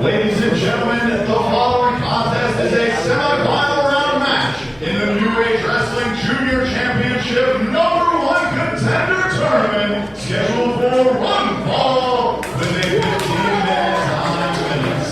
Ladies and gentlemen, the following contest is a semi-final round match in the New Age Wrestling Junior Championship #1 Contender Tournament, scheduled for one fall within 15 minutes, 9 minutes.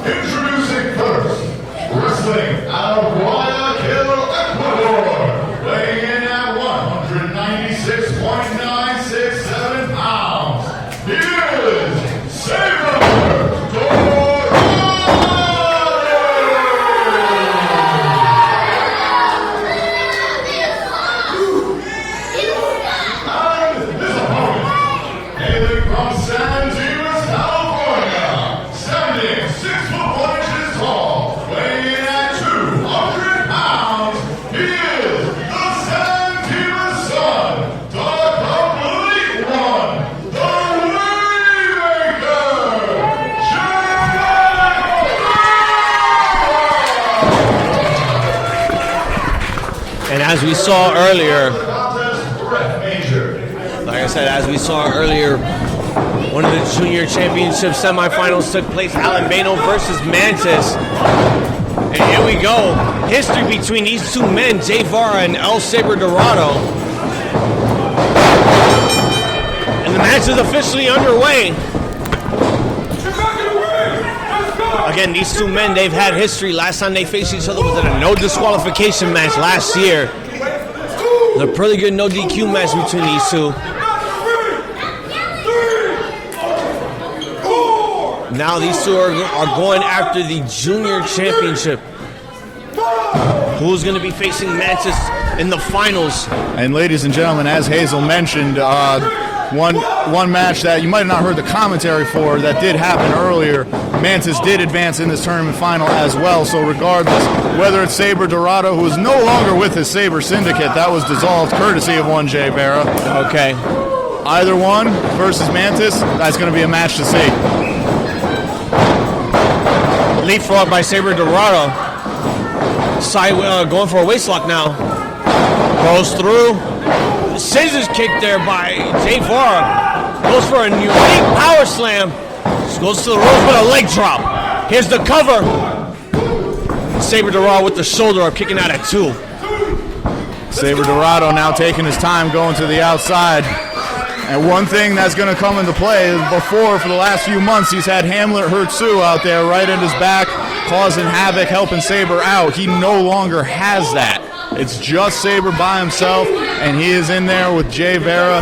Introducing first, wrestling out of Guayaquil, Ecuador, weighing in at 196.967 pounds. Here's Saber Dorado! And his opponent, hailing from San Diego, California, standing 6'1" tall, weighing in at 200 pounds, he is the San Diego Sun, the complete one, the Waymaker, And as we saw earlier, Major. like I said, as we saw earlier, one of the junior championship semifinals took place. Alan Bano versus Mantis. And here we go. History between these two men, Vara and Saber Dorado. And the match is officially underway. Again, these two men, they've had history. Last time they faced each other was in a no disqualification match last year. It was a pretty good no DQ match between these two. Now these two are going after the junior championship. Who's going to be facing Mantis in the finals? And ladies and gentlemen, as Hazel mentioned, one match that you might have not heard the commentary for that did happen earlier, Mantis did advance in this tournament final as well. So regardless, whether it's Saber Dorado, who is no longer with his Saber Syndicate, that was dissolved courtesy of one Jay Vara. Okay. Either one versus Mantis, that's going to be a match to see. Leapfrog by Saber Dorado. Going for a waistlock now. Goes through. Scissors kick there by Vara. Goes for a unique power slam. Goes to the ropes with a leg drop. Here's the cover. Saber Dorado with the shoulder up, kicking out at 2. Saber Dorado now taking his time going to the outside. And one thing that's going to come into play is for the last few months, he's had Hamlet Hurtsu out there right at his back, causing havoc, helping Saber out. He no longer has that. It's just Saber by himself, and he is in there with Jay Vara,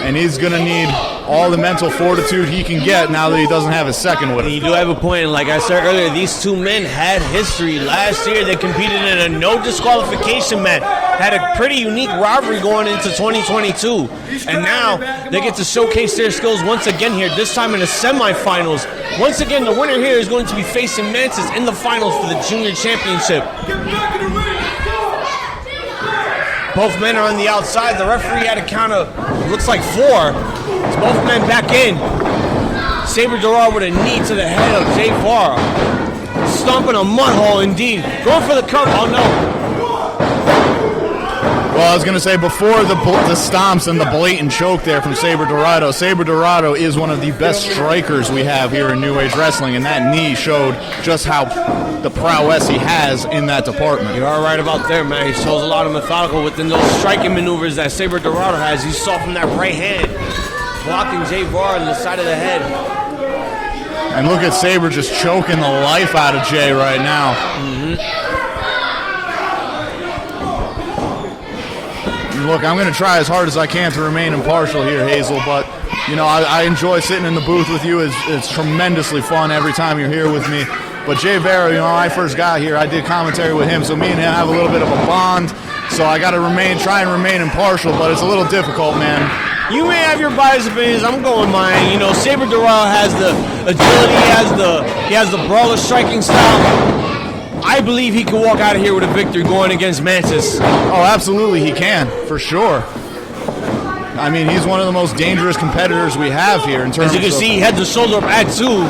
and he's going to need all the mental fortitude he can get now that he doesn't have his second with And him. you do have a point. Like I said earlier, these two men had history. Last year, they competed in a no disqualification match. Had a pretty unique rivalry going into 2022. And now they get to showcase their skills once again here, this time in the semifinals. Once again, the winner here is going to be facing Mantis in the finals for the Junior Championship. Both men are on the outside. The referee had a count of, looks like 4. It's both men back in. Saber Dorado with a knee to the head of Jay Vara. Stomping a mud hole indeed. Going for the cover. Oh no. Well, I was going to say, before the stomps and the blatant choke there from Saber Dorado is one of the best strikers we have here in New Age Wrestling, and that knee showed just how the prowess he has in that department. You are right about there, man. He shows a lot of methodical within those striking maneuvers that Saber Dorado has. You saw from that right hand, blocking Jay Vara on the side of the head. And look at Saber just choking the life out of Jay right now. Look, I'm going to try as hard as I can to remain impartial here, Hazel, but, you know, I enjoy sitting in the booth with you. It's tremendously fun every time you're here with me. But Jay Vara, you know, when I first got here, I did commentary with him, so me and him have a little bit of a bond. So I got to try and remain impartial, but it's a little difficult, man. You may have your biased opinions. I'm going mine. You know, Saber Dorado has the agility, he has the brawler striking style. I believe he can walk out of here with a victory going against Mantis. Oh, absolutely, he can, for sure. I mean, he's one of the most dangerous competitors we have here in terms of... As you can see, he heads the shoulder up at 2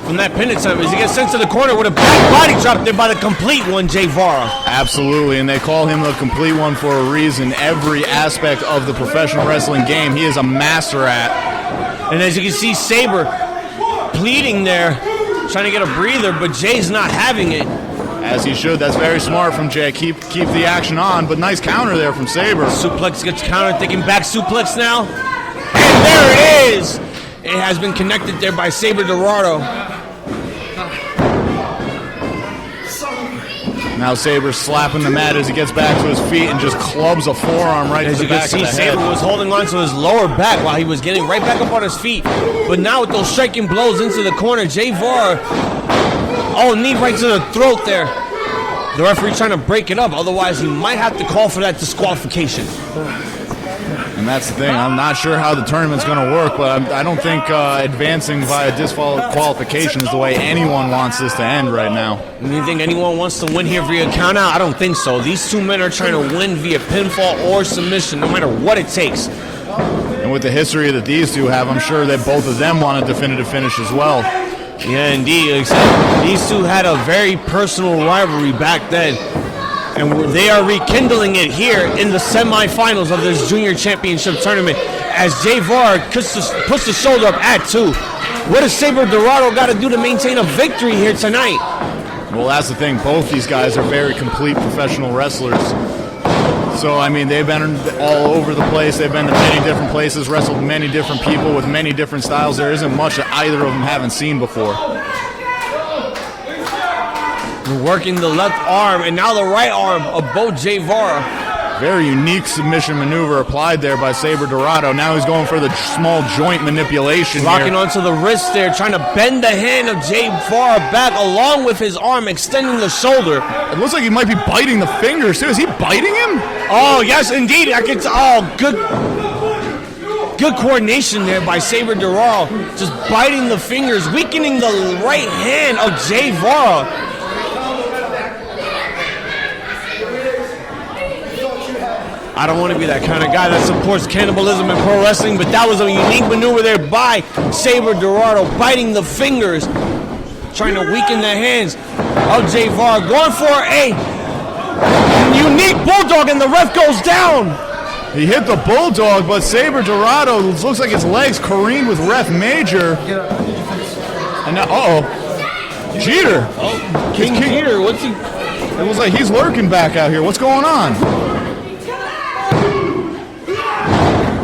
from that pin attempt. As he gets sent to the corner with a back body drop there by the complete one, Jay Vara. Absolutely, and they call him the complete one for a reason. Every aspect of the professional wrestling game, he is a master at. And as you can see, Saber pleading there, trying to get a breather, but Jay's not having it. As he should. That's very smart from Jay. Keep the action on, but nice counter there from Saber. Suplex gets countered, thinking back suplex now. And there it is! It has been connected there by Saber Dorado. Now Saber's slapping the mat as he gets back to his feet and just clubs a forearm right to the back of the head. As you can see, Saber was holding on to his lower back while he was getting right back up on his feet. But now with those striking blows into the corner, Jay Vara, knee right to the throat there. The referee trying to break it up, otherwise he might have to call for that disqualification. And that's the thing. I'm not sure how the tournament's going to work, but I don't think advancing via disqualification is the way anyone wants this to end right now. You think anyone wants to win here via countout? I don't think so. These two men are trying to win via pinfall or submission, no matter what it takes. And with the history that these two have, I'm sure that both of them want a definitive finish as well. Yeah, indeed. These two had a very personal rivalry back then, and they are rekindling it here in the semifinals of this Junior Championship tournament as Jay Vara puts the shoulder up at 2. What does Saber Dorado got to do to maintain a victory here tonight? Well, that's the thing. Both these guys are very complete professional wrestlers. So, I mean, they've been all over the place. They've been to many different places, wrestled many different people with many different styles. There isn't much that either of them haven't seen before. Working the left arm and now the right arm of both Jay Vara. Very unique submission maneuver applied there by Saber Dorado. Now he's going for the small joint manipulation. Locking onto the wrist there, trying to bend the hand of Jay Vara back along with his arm, extending the shoulder. It looks like he might be biting the fingers too. Is he biting him? Oh, yes, indeed. Good coordination there by Saber Dorado. Just biting the fingers, weakening the right hand of Jay Vara. I don't want to be that kind of guy that supports cannibalism in pro wrestling, but that was a unique maneuver there by Saber Dorado, biting the fingers, trying to weaken the hands of Jay Vara, going for a unique bulldog, and the ref goes down. He hit the bulldog, but Saber Dorado looks like his legs careened with Ref Major. And now, Jeter. King Jeter, what's he? It looks like he's lurking back out here. What's going on?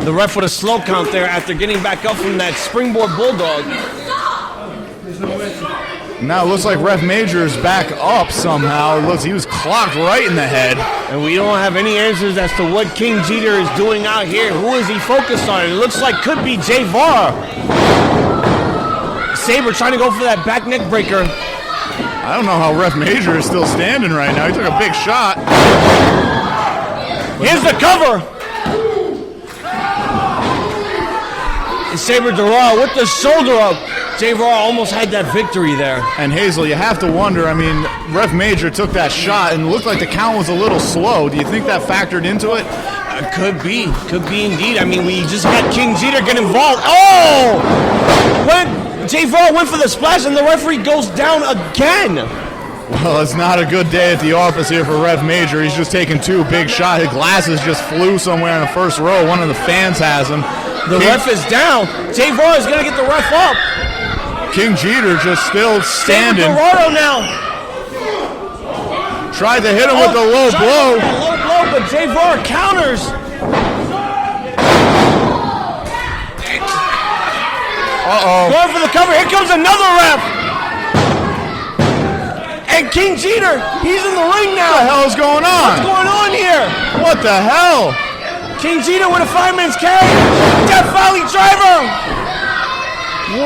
The ref with a slow count there after getting back up from that springboard bulldog. Now it looks like Ref Major is back up somehow. It looks he was clocked right in the head. And we don't have any answers as to what King Jeter is doing out here. Who is he focused on? It looks like could be Jay Vara. Saber trying to go for that back neck breaker. I don't know how Ref Major is still standing right now. He took a big shot. Here's the cover. Saber Dorado with the shoulder up. Jay Vara almost had that victory there. And Hazel, you have to wonder, I mean, Ref Major took that shot and it looked like the count was a little slow. Do you think that factored into it? Could be indeed. I mean, we just had King Jeter get involved. Oh! When Jay Vara went for the splash and the referee goes down again. Well, it's not a good day at the office here for Ref Major. He's just taking two big shots. His glasses just flew somewhere in the first row. One of the fans has him. The ref is down. Jay Vara is going to get the ref up. King Jeter just still standing. Saber Dorado now. Tried to hit him with the low blow. Low blow, but Jay Vara counters. Going for the cover. Here comes another ref. And King Jeter, he's in the ring now. What the hell is going on? What's going on here? What the hell? King Jeter with a fireman's carry. Death Valley driver.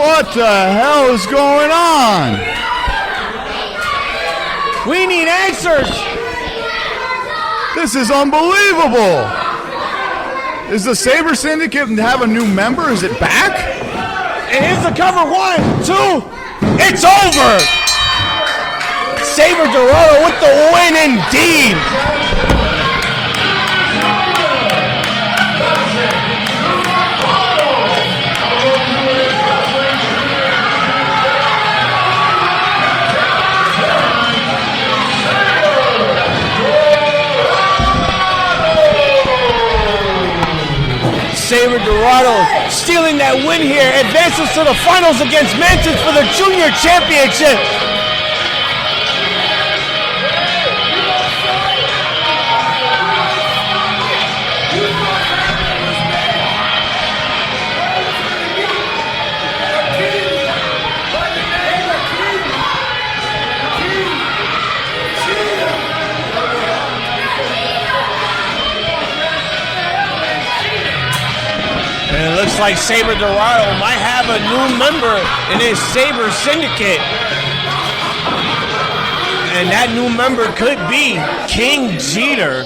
What the hell is going on? We need answers. This is unbelievable. Is the Saber Syndicate have a new member? Is it back? And here's the cover. 1, 2. It's over. Saber Dorado with the win indeed. Saber Dorado stealing that win here, advances to the finals against Mantis for the Junior Championship. And it looks like Saber Dorado might have a new member in his Saber Syndicate. And that new member could be King Jeter.